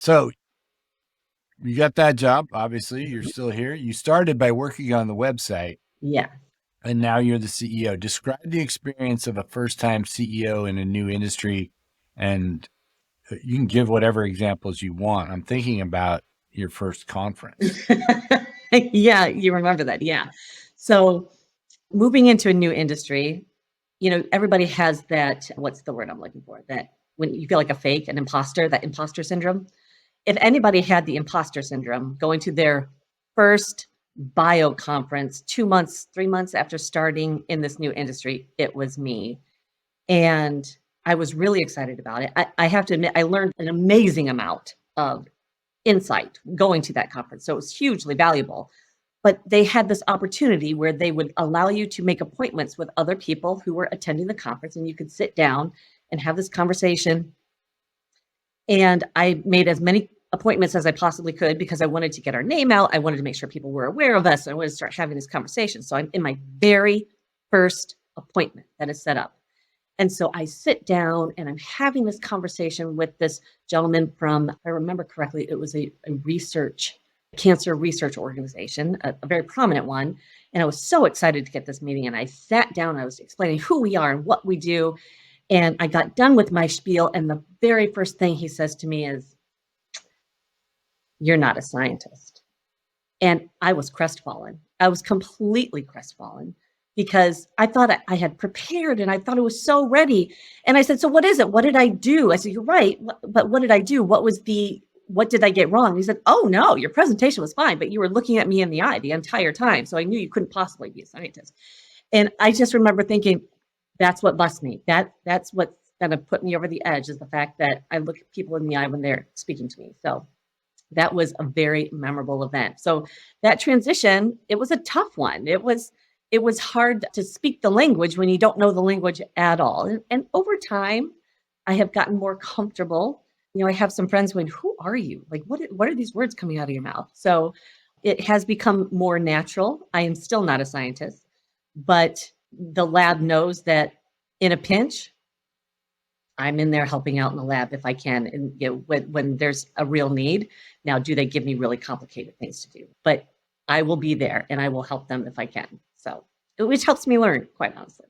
So you got that job. Obviously, you're still here. You started by working on the website, Yeah. and now you're the CEO. Describe the experience of a first-time CEO in a new industry, and you can give whatever examples you want. I'm thinking about your first conference. Yeah, you remember that. Yeah. So moving into a new industry, everybody has that, what's the word I'm looking for? That when you feel like a fake, an imposter, that imposter syndrome. If anybody had the imposter syndrome going to their first bio conference 2 months, 3 months after starting in this new industry, it was me. And I was really excited about it. I have to admit, I learned an amazing amount of insight going to that conference. So it was hugely valuable. But they had this opportunity where they would allow you to make appointments with other people who were attending the conference, and you could sit down and have this conversation. And I made as many appointments as I possibly could because I wanted to get our name out. I wanted to make sure people were aware of us. I wanted to start having this conversation. So I'm in my very first appointment that is set up. And so I sit down and I'm having this conversation with this gentleman from, if I remember correctly, it was a cancer research organization, a very prominent one. And I was so excited to get this meeting. And I sat down, I was explaining who we are and what we do. And I got done with my spiel. And the very first thing he says to me is, "You're not a scientist." And I was crestfallen. I was completely crestfallen because I thought I had prepared and I thought I was so ready. And I said, "So what is it? What did I do?" I said, "You're right. But what did I do? What did I get wrong?" And he said, "Oh, no, your presentation was fine, but you were looking at me in the eye the entire time. So I knew you couldn't possibly be a scientist." And I just remember thinking, that's what busts me. That's what's going to put me over the edge, is the fact that I look at people in the eye when they're speaking to me. So that was a very memorable event. So that transition, it was a tough one. It was hard to speak the language when you don't know the language at all. And over time, I have gotten more comfortable. I have some friends going, "Who are you? Like, what are these words coming out of your mouth?" So it has become more natural. I am still not a scientist, but the lab knows that in a pinch, I'm in there helping out in the lab if I can, and when there's a real need. Now, do they give me really complicated things to do? But I will be there and I will help them if I can. So, which helps me learn, quite honestly.